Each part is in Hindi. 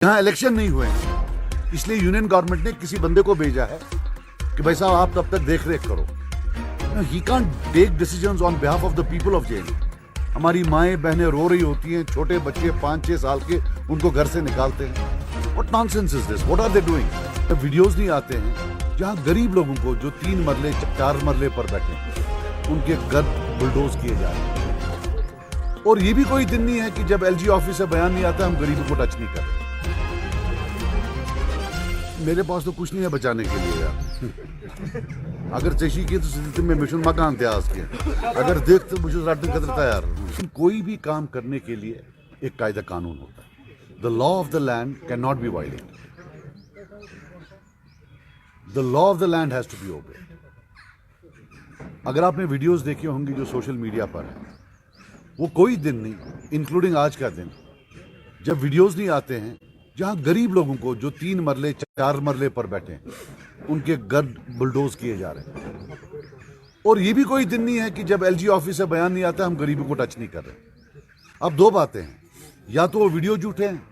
यहाँ इलेक्शन नहीं हुए हैं, इसलिए यूनियन गवर्नमेंट ने किसी बंदे को भेजा है कि भाई साहब आप तब तक देख रेख करो। He can't take decisions on behalf of the people of JNU. हमारी माएं बहनें रो रही होती हैं, छोटे बच्चे 5-6 साल के उनको घर से निकालते हैं। What nonsense is this? What are they doing? Videos नहीं आते हैं जहां गरीब लोगों को जो 3 मरले 4 मरले पर बैठे हैं उनके घर बुलडोज किए जा रहे हैं। और ये भी कोई दिन नहीं है कि जब एलजी ऑफिस से बयान नहीं आता हम गरीबों को टच नहीं कर रहे। मेरे पास तो कुछ नहीं है बचाने के लिए यार। अगर चेशी की तो स्थिति में मिशन मकान थे आज के, अगर देख तो मुझे राटने खतरता यार। कोई भी काम करने के लिए एक कायदा कानून होता है। The law of the land can not be violated. The law of the land has to be obeyed. अगर आपने वीडियोस देखे होंगे जो सोशल मीडिया पर है, वो कोई दिन नहीं, इंक्लूडिंग आज का दिन, जब वीडियोस नहीं आते हैं जहां गरीब लोगों को जो 3 मरले 4 मरले पर बैठे हैं उनके घर बुलडोज किए जा रहे हैं। और ये भी कोई दिन नहीं है कि जब एलजी ऑफिस से बयान नहीं आता हम गरीबों को टच नहीं कर रहे। अब 2 बातें हैं, या तो वो वीडियो झूठे हैं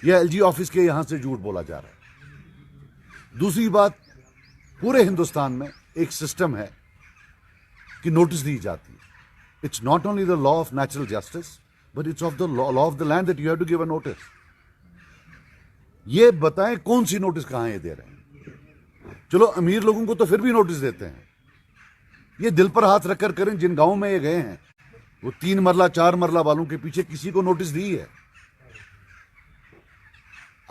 या एलजी ऑफिस के यहां से झूठ बोला जा रहा है। दूसरी बात, पूरे हिंदुस्तान में एक सिस्टम है कि नोटिस दी जाती है। It's not only the law of natural justice but it's of the law of the land that you have to give a notice. ये बताएं कौन सी नोटिस कहां ये दे रहे हैं। चलो अमीर लोगों को तो फिर भी नोटिस देते हैं। ये दिल पर हाथ रखकर करें, जिन गांवों में ये गए हैं वो 3 मरला 4 मरला वालों के पीछे किसी को नोटिस दी है।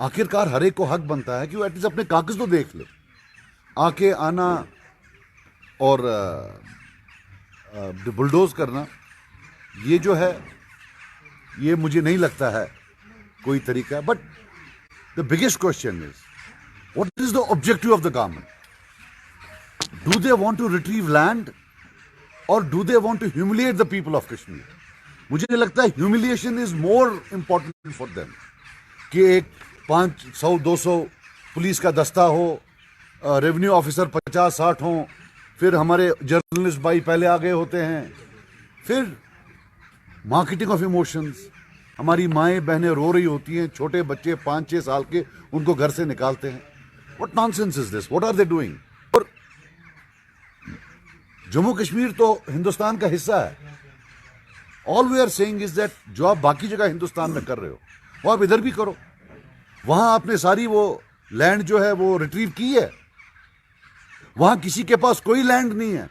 आखिरकार हर एक को हक बनता है कि वो एटलीस्ट अपने कागज तो देख ले। आके आना और बुलडोज करना, ये जो है ये मुझे नहीं लगता है कोई तरीका। But the biggest question is, what is the objective of the government? Do they want to retrieve land or do they want to humiliate the people of Kashmir? मुझे लगता है humiliation is more important for them। कि एक 500-200 पुलिस का दस्ता हो, रेवेन्यू ऑफिसर 50-60 हो, फिर हमारे जर्नलिस्ट भाई पहले आ गए होते हैं, फिर मार्केटिंग ऑफ इमोशंस। हमारी माएं बहनें रो रही होती हैं, छोटे बच्चे 5-6 साल के उनको घर से निकालते हैं। What nonsense is this? What are they doing? और जम्मू कश्मीर तो हिंदुस्तान का हिस्सा है। All we are saying is that जो आप बाकी जगह हिंदुस्तान में कर रहे हो वो आप इधर भी करो। वहां आपने सारी वो लैंड जो है वो रिट्रीव की है। वहां किसी के पास कोई लैंड नहीं है।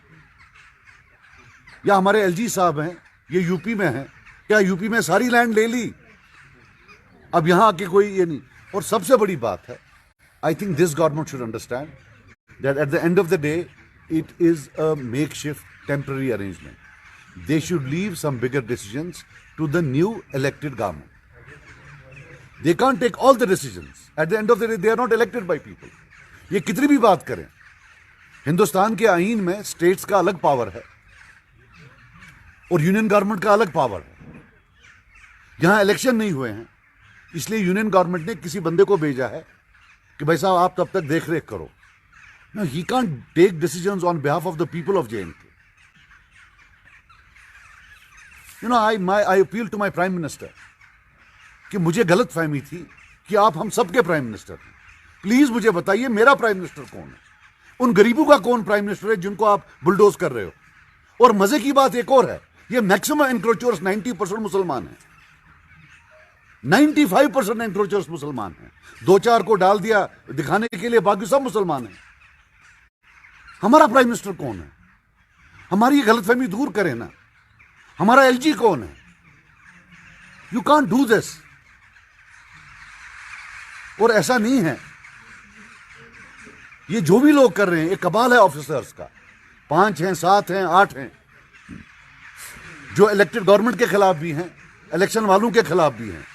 या हमारे एलजी साहब हैं, ये यूपी में हैं, क्या यूपी में सारी लैंड ले ली? अब यहां आके कोई ये नहीं। और सबसे बड़ी बात है, I think this government should understand that at the end of the day it is a makeshift temporary arrangement. They should leave some bigger decisions to the new elected government. They can't take all the decisions. At the end of the day they are not elected by people. ये कितनी भी बात करें, हिंदुस्तान के आईन में स्टेट्स का अलग पावर है और यूनियन गवर्नमेंट का अलग पावर है। यहां इलेक्शन नहीं हुए हैं, इसलिए यूनियन गवर्नमेंट ने किसी बंदे को भेजा है कि भाई साहब आप तब तक देख रेख करो। No, he can't take decisions on behalf of the people of JNU. You know, I appeal to my prime minister कि मुझे गलत फहमी थी कि आप हम सबके प्राइम मिनिस्टर हैं। प्लीज मुझे बताइए मेरा प्राइम मिनिस्टर कौन है? उन गरीबों का कौन प्राइम मिनिस्टर है जिनको आप बुलडोज कर रहे हो? और मजे की बात एक और है, ये मैक्सिमम एनक्रोचर्स 90% मुसलमान हैं। 95% एनक्रोचर्स मुसलमान हैं। 2-4 को डाल दिया दिखाने के लिए, बाकी सब मुसलमान हैं। हमारा प्राइम मिनिस्टर कौन है? हमारी ये गलतफहमी दूर करें ना। हमारा एलजी कौन है? You can't do this. और ऐसा नहीं है, ये जो भी लोग कर रहे हैं ये कबाल है ऑफिसर्स का। 5 हैं, 7 हैं, 8 हैं, जो इलेक्टेड गवर्नमेंट के खिलाफ भी हैं, इलेक्शन वालों के खिलाफ भी हैं।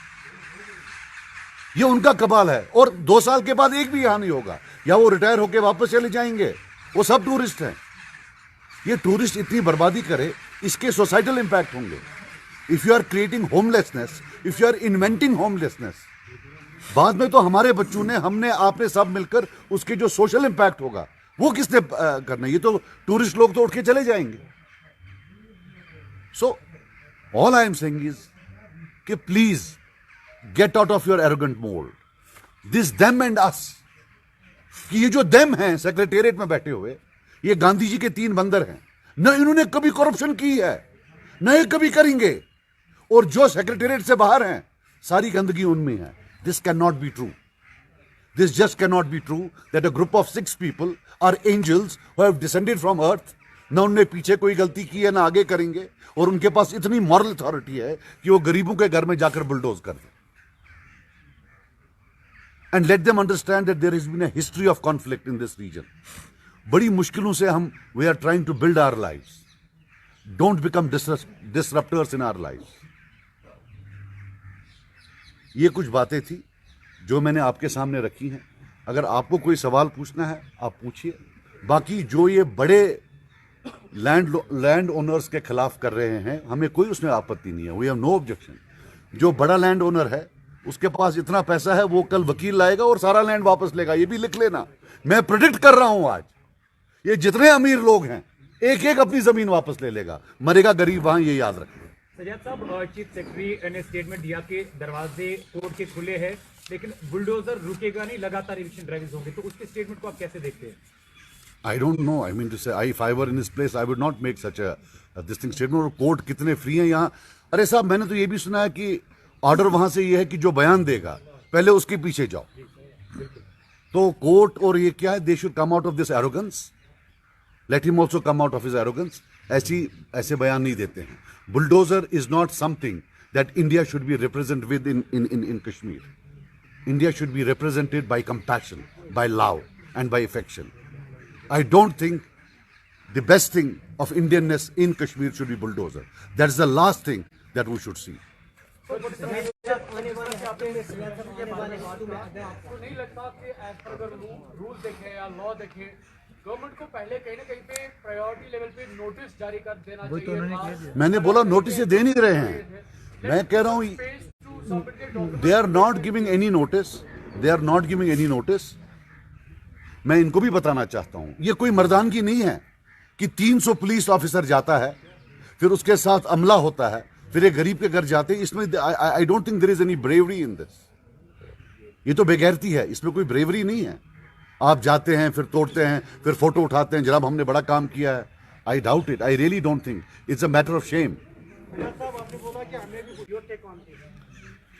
ये उनका कबाल है। और 2 साल के बाद एक भी यहां नहीं होगा, या वो रिटायर होकर वापस चले जाएंगे। वो सब टूरिस्ट हैं। ये टूरिस्ट इतनी बर्बादी करे, इसके सोसाइटल इंपैक्ट होंगे। If you are creating homelessness, if you are inventing homelessness, बाद में तो हमारे बच्चों ने, हमने, आपने सब मिलकर उसके जो सोशल इंपैक्ट होगा वो किसने करना? ये तो टूरिस्ट लोग तो उठ के चले जाएंगे। So all I am saying is कि please get out of your arrogant mold. This them and us, कि ये जो देम हैं सेक्रेटेरिएट में बैठे हुए, ये गांधी जी के 3 बंदर हैं। न इन्होंने कभी करप्शन की है, न ये कभी करेंगे, और जो सेक्रेटेरिएट से बाहर हैं सारी गंदगी उनमें है। This can not be true. This just cannot be true that a group of 6 people are angels who have descended from earth. ना उनने पीछे कोई गलती की है, ना आगे करेंगे, और उनके पास इतनी मॉरल अथॉरिटी है कि वो गरीबों के घर में जाकर बुलडोज कर दें. And let them understand that there has been a history of conflict in this region. बड़ी मुश्किलों से हम we are trying to build our lives. Don't become disruptors in our lives. ये कुछ बातें थी जो मैंने आपके सामने रखी हैं. अगर आपको कोई सवाल पूछना है आप पूछिए. बाकी जो ये बड़े लैंड ओनर्स के खिलाफ कर रहे हैं, हमें कोई उसमें आपत्ति नहीं है. We have no objection. जो बड़ा लैंड ओनर है उसके पास इतना पैसा है, वो कल वकील लाएगा और सारा लैंड वापस लेगा. ये भी लिख लेना. मैं प्रेडिक्ट कर रहा हूं आज ये जितने अमीर लोग हैं एक एक अपनी जमीन वापस ले लेगा. मरेगा गरीब वहां, ये याद रखें. सजाद साहब, चीफ सेक्रेटरी ने स्टेटमेंट दिया कि दरवाजे कोर्ट के खुले हैं, लेकिन बुलडोजर रुकेगा नहीं, लगातार इविक्शन ड्राइव्स होंगे. तो उसके स्टेटमेंट को आप कैसे देखते हैं? I don't know. I mean to say, if I were in his place, I would not make such a this thing statement. और कोर्ट कितने फ्री हैं यहाँ. अरे साहब, मैंने तो ये भी सुना है कि ऑर्डर वहां से ये है कि जो बयान देगा पहले उसके पीछे जाओ. तो कोर्ट और ये क्या है, they should come out of this arrogance. Let him also come out of his arrogance. ऐसे बयान नहीं देते हैं. Bulldozer is not something that India should be represent with in Kashmir. India should be represented by compassion, by love, and by affection. I don't think the best thing of Indianness in Kashmir should be bulldozer. That's the last thing that we should see. तो नहीं लगता कि एज पर अगर रूल देखें या लॉ देखें, गवर्नमेंट को पहले कहीं ना कहीं पे प्रायोरिटी लेवल पे नोटिस जारी कर देना चाहिए. मैंने बोला नोटिस ये दे नहीं रहे हैं. मैं कह रहा हूं they are not giving any notice. They are not giving any notice. मैं इनको भी बताना चाहता हूं, ये कोई मर्दानगी नहीं है कि 300 पुलिस ऑफिसर जाता है, फिर उसके साथ अमला होता है, फिर एक गरीब के घर जाते हैं. इसमें I don't think there is any bravery in this. ये तो बेगैरती है, इसमें कोई ब्रेवरी नहीं है. आप जाते हैं, फिर तोड़ते हैं, फिर फोटो उठाते हैं, जनाब हमने बड़ा काम किया है. I doubt it. I really don't think. It's a matter of shame.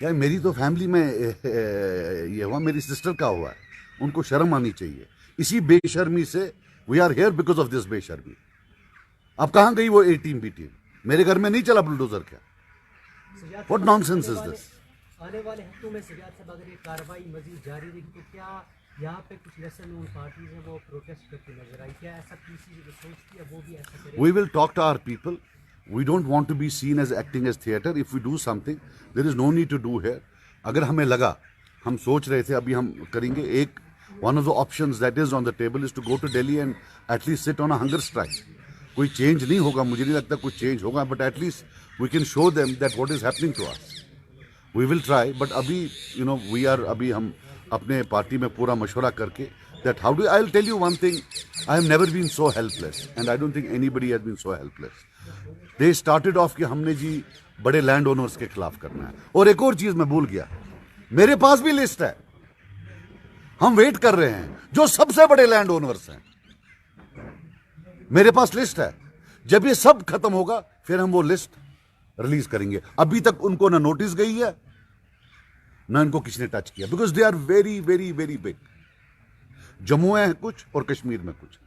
यार मेरी तो फैमिली में ये हुआ, मेरी सिस्टर का हुआ है. उनको शर्म आनी चाहिए. इसी बेशर्मी से we are here because of this बेशर्मी. अब कहाँ गई वो ए टीम बी टीम? मेरे घर में नहीं चला बुलडोजर. क्या व्हाट नॉनसेंस इज दिस? आने वाले हफ्तों में सजाद साहब अगर ये कार्रवाई मजीद जारी रही तो क्या यहाँ पे कुछ लेसन नोन पार्टीज हैं वो प्रोटेस्ट करती नजर आई? क्या ऐसा पीसीसी जो सोचती है वो भी ऐसा करे? We will talk to our people. We don't want to be seen as acting as theatre. If we do something, there is no need to do here. अगर हमें लगा, हम सोच रहे थे अभी हम करेंगे, एक one of the options that is on the table is to go to Delhi and at least sit on a hunger strike. कोई चेंज नहीं होगा, मुझे नहीं लगता कुछ चेंज होगा, but at least we can show them that what is happening to us. We will try, but अभी we are अभी हम अपने पार्टी में पूरा मशवरा करके that how do I'll tell you one thing. I have never been so helpless and I don't think anybody has been so helpless. They started off कि हमने जी बड़े लैंड ओनर्स के खिलाफ करना है. और एक और चीज मैं भूल गया, मेरे पास भी लिस्ट है. हम वेट कर रहे हैं जो सबसे बड़े लैंड ओनर्स हैं. मेरे पास लिस्ट है. जब ये सब खत्म होगा फिर हम वो लिस्ट रिलीज करेंगे. अभी तक उनको ना नोटिस गई है ना इनको किसी ने टच किया, because they are very very very big. Jammu है कुछ और कश्मीर में कुछ.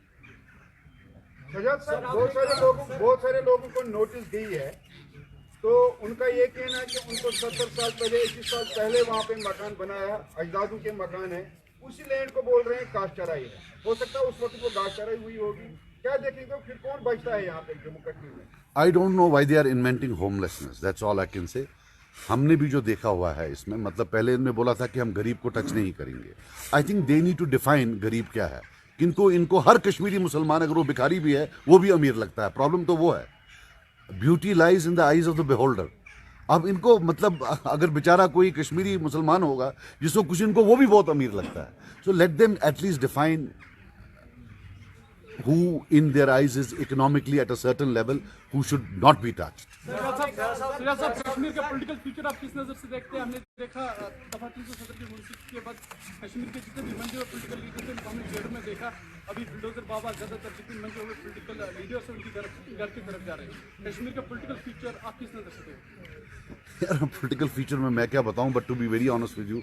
सजाद साहब, बहुत सारे लोगों को नोटिस दी है, तो उनका ये कहना है कि उनको 70 साल पहले 21 साल पहले वहाँ पे मकान बनाया, अजदादों के मकान है, उसी लैंड को बोल रहे हैं काश चराई है. हो सकता है उस वक्त वो घास चराई हुई होगी. क्या देखेंगे फिर कौन बचता है यहाँ पे जम्मू कश्मीर में? I don't know why they are inventing homelessness. That's all I can say. हमने भी जो देखा हुआ है इसमें, मतलब पहले इन्होंने बोला था कि हम गरीब को टच नहीं करेंगे. I think they need to define गरीब क्या है. इनको हर कश्मीरी मुसलमान अगर वो भिखारी भी है वो भी अमीर लगता है. प्रॉब्लम तो वो है. Beauty lies in the eyes of the beholder. अब इनको मतलब अगर बेचारा कोई कश्मीरी मुसलमान होगा जिसको कुछ, इनको वो भी बहुत अमीर लगता है. So let them at least define who in their eyes is economically at a certain level, who should not be touched. Siraj साहब, कश्मीर का पॉलिटिकल फ्यूचर आप किस नजर से देखते हैं? हमने देखा दफा 370 की मुंसिफ के बाद कश्मीर के जितने भी मंजे हुए पॉलिटिकल लीडर थे हमने जेलों में देखा। अभी बुलडोजर बाबा ज्यादातर जितने मंजे हुए पॉलिटिकल लीडर्स हैं उनकी घर की तरफ जा रहे हैं। कश्मीर का पॉलिटिकल फ्यूचर आप किस नजर से देखते हैं? यार पॉलिटिकल फ्यूचर में मैं क्या बताऊं, but to be very honest with you,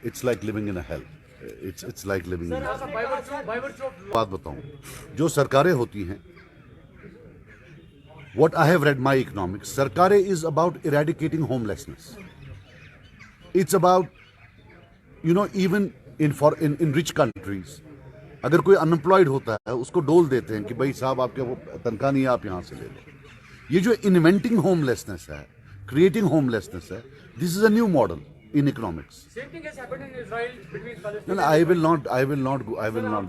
it's like living in a hell. It's like living in बात बताऊं, जो सरकारें होती हैं, what I have read my economics, सरकारें is about eradicating homelessness. It's about, you know, even in rich countries, अगर कोई अनएम्प्लॉयड होता है उसको डोल देते हैं कि भाई साहब आपके वो तनख्वाह नहीं है, आप यहाँ से ले लो. ये जो इन्वेंटिंग होमलेसनेस है, क्रिएटिंग होमलेसनेस है, this is a new model in economics. Same thing has happened in Israel between Palestine. No, I will not,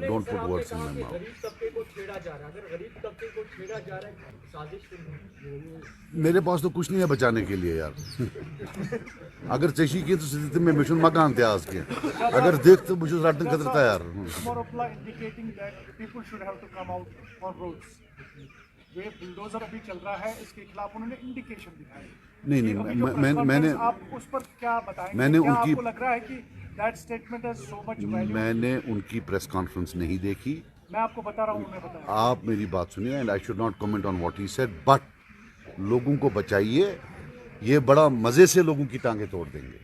don't put words in my mouth. गरीब तबके को छेड़ा जा रहा है, अगर गरीब तबके को छेड़ा जा रहा है साजिश तो नहीं। मेरे पास तो कुछ नहीं है बचाने के लिए यार. अगर चेशी की तो स्थिति में मिशन मकान थे आज के, अगर देख तो मुझे रटने खतरता यार. More indicating that people should have to come out on roads. जो ये बुलडोजर अभी चल रहा है इसके खिलाफ उन्होंने इंडिकेशन दिखाई. नहीं मैंने आप उस पर क्या बताएंगे? मैंने क्या उनकी आपको लग रहा है कि that statement has so much value? मैंने उनकी प्रेस कॉन्फ्रेंस नहीं देखी. मैं आपको बता रहा हूँ, उन्हें बताया. आप मेरी बात सुनिए, and I should not comment on what he said, but लोगों को बचाइए. ये बड़ा मजे से लोगों की टांगे तोड़ देंगे.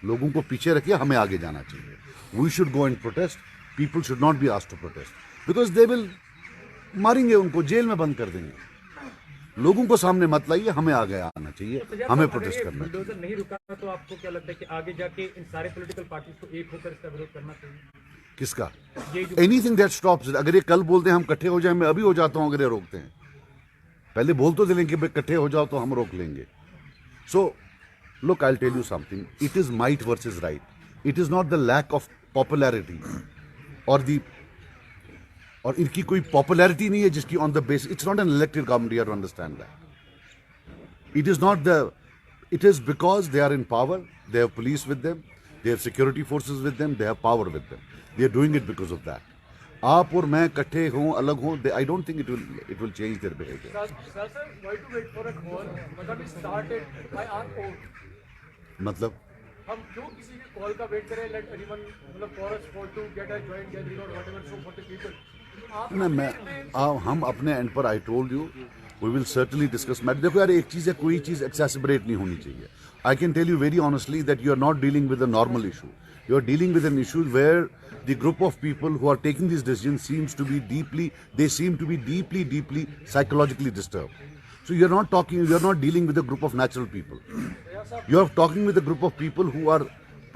लोगों को पीछे रखिए, हमें आगे जाना चाहिए. We should go and protest. People should not be asked to protest because they will, मारेंगे उनको, जेल में बंद कर देंगे. लोगों को सामने मत लाइए, हमें आगे आना चाहिए, हमें प्रोटेस्ट करना चाहिए. बुलडोजर नहीं रुका तो आपको क्या लगता है कि आगे जाके इन सारे पॉलिटिकल पार्टीज को एक होकर इसका विरोध करना चाहिए? किसका? ये जो एनीथिंग दैट स्टॉप्स. अगर ये कल बोलते हैं हम इकट्ठे हो जाए, मैं अभी हो जाता हूं अगर ये रोकते हैं. पहले बोल तो देंगे कि भाई इकट्ठे हो जाओ तो हम रोक लेंगे. So look, I will tell you something. It is might versus right. It is not the lack of popularity और इनकी कोई पॉपुलैरिटी नहीं है जिसकी on the base. It's not an elected government, you have to understand that. It is not the, it is because they are in power, they have police with them, they have security forces with them, they have power with them. They are doing it because of that. आप और मैं इकट्ठे हों, अलग हों, I don't think it will change their behaviour. Sir, why to wait for a call? मतलब we started by our own. मतलब हम क्यों किसी के कॉल का वेट करें? Let anyone, मतलब for us for to get a joint gathering or whatever, so for the people. हम अपने एंड पर, I told you, we will certainly discuss matter. देखो यार, एक चीज़ है, कोई चीज़ एक्सेसिबरेट नहीं होनी चाहिए. I can tell you very honestly that you are not dealing with a normal issue. You are dealing with an issue where the group of people who are taking these decisions seem to be deeply psychologically disturbed. So you are not dealing with a group of natural people. You are talking with a group of people who are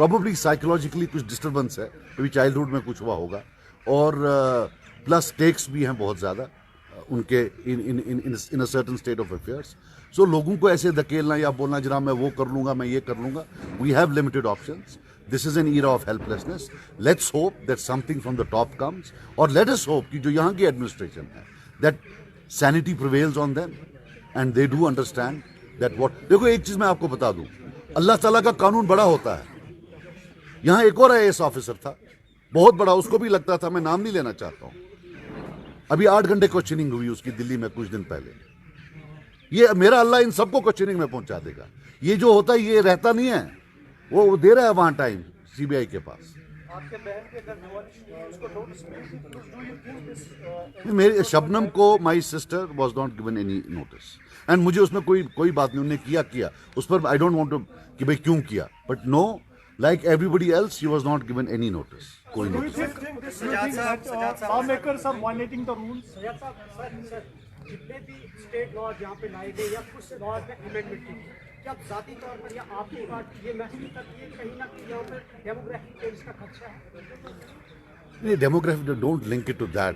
probably psychologically कुछ disturbance है, कभी childhood में कुछ हुआ होगा, और plus stakes भी हैं बहुत ज़्यादा उनके in a certain state of affairs. So लोगों को ऐसे धकेलना या बोलना जरा मैं वो कर लूँगा, मैं ये कर लूँगा. We have limited options. This is an era of helplessness. Let's hope that something from the top comes, or let us hope कि जो यहाँ की administration है, that sanity prevails on them and they do understand that what. देखो एक चीज़ मैं आपको बता दूँ, अल्लाह ताला का कानून बड़ा होता है. यहाँ एक और IAS ऑफिसर था, बहुत बड़ा, उसको भी लगता था, मैं नाम नहीं लेना चाहता हूँ. अभी 8 घंटे क्वेश्चनिंग हुई उसकी दिल्ली में कुछ दिन पहले. ये मेरा अल्लाह इन सबको क्वेश्चनिंग में पहुंचा देगा. ये जो होता है ये रहता नहीं है, वो दे रहा है वहां टाइम CBI के पास. आपके बहन के घर में उसको नोटिस मिली, तो do you think this, मेरे शबनम को, my sister was not given any notice, and मुझे उसमें कोई बात नहीं. उन्होंने किया उस पर आई डोंट वांट टू कि भाई क्यों किया, but no, like everybody else she was not given any notice. कोई do you notice. think that lawmakers are violating the rules? Sajjad Sahab, sir जितने भी स्टेट लॉ जहाँ पे लाए गए या कुछ लॉ में अमेंडमेंट की, क्या जाती तौर पर या आपकी पार्टी ये महसूस करती है कहीं ना कहीं यहाँ पर डेमोग्राफिक चेंज का खदशा है? नहीं, demography don't link it to that.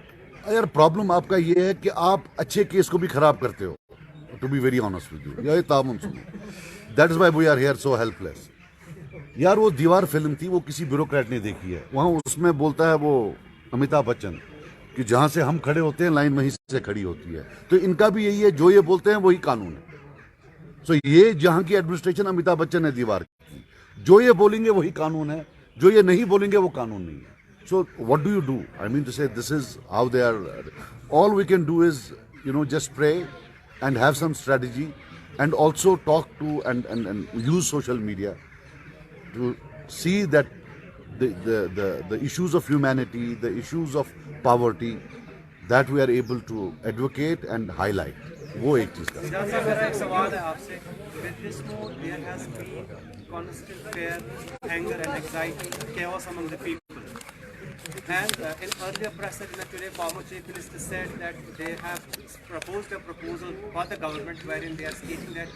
यार प्रॉब्लम आपका ये है कि आप अच्छे केस को भी खराब करते हो, to be very honest with you. ये तामुन सुनो, that is why we are here so helpless. यार वो दीवार फिल्म थी, वो किसी ब्यूरोक्रेट ने देखी है. वहाँ उसमें बोलता है वो अमिताभ बच्चन कि जहाँ से हम खड़े होते हैं लाइन वहीं से खड़ी होती है. तो इनका भी यही है, जो ये बोलते हैं वही कानून है. सो ये जहाँ की एडमिनिस्ट्रेशन अमिताभ बच्चन है दीवार की, जो ये बोलेंगे वही कानून है, जो ये नहीं बोलेंगे वो कानून नहीं है. So what do you do? I mean to say, this is how they are. All we can do is, just pray and have some strategy, and also talk to and use social media to see that the issues of humanity, the issues of poverty, that we are able to advocate and highlight. वो एक चीज का जहाँ से मेरा एक सवाल है आपसे, with this move there has been constant fear, anger and anxiety, chaos among the people. And in earlier press release today, former Chief Minister said that they have proposed a proposal for the government wherein they are stating that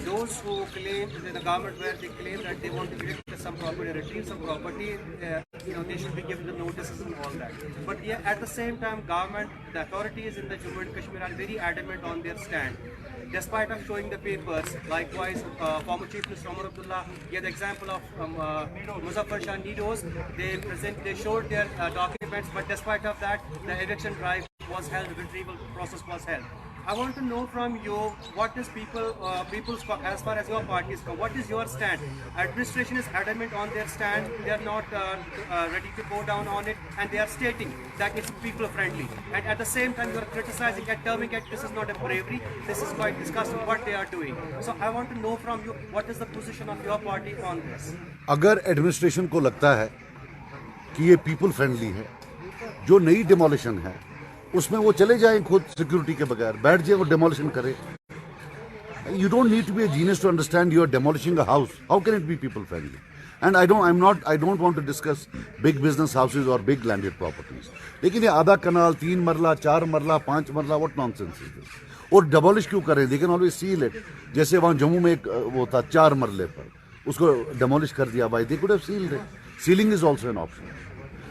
those who claim, the government where they claim that they want to evict some property, retrieve some property, they should be given the notices and all that. But yeah, at the same time, government, the authorities in the Jammu and Kashmir are very adamant on their stand. Despite of showing the papers, likewise, former Chief Minister Omar Abdullah gave the example of Muzaffar Shah Nidos. They showed their documents, but despite of that, the eviction drive was held, the retrieval process was held. I want to know from you, what is people's, as far as your party is concerned, what is your stand? Administration is adamant on their stand, they are not ready to go down on it, and they are stating that it's people friendly. And at the same time, you are criticizing and terming it, this is not a bravery, this is quite disgusting what they are doing. So I want to know from you, what is the position of your party on this? अगर एडमिनिस्ट्रेशन को लगता है कि ये पीपल फ्रेंडली है, जो नई डिमोलिशन है उसमें वो चले जाएं खुद सिक्योरिटी के बगैर, बैठ जाए और डिमोलिशन करे. You don't need to be a genius to understand you are demolishing a house. How can it be people friendly? And I don't want to discuss big business houses or big landed properties. लेकिन ये आधा कनाल, 3 मरला, 4 मरला, 5 मरला, what nonsense is this? और demolish क्यों करें? They can always seal it. जैसे वहाँ जम्मू में एक वो था 4 मरले पर, उसको demolish कर दिया भाई. They could have sealed it. Sealing is also an option.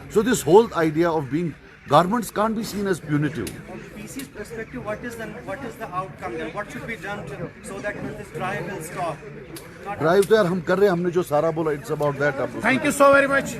So this whole idea of being governments can't be seen as punitive. From PC's perspective, what is the outcome then? What should be done so that this drive will stop? Drive तो यार हम कर रहे हैं, हमने जो सारा बोला, it's about that. Thank you so very much.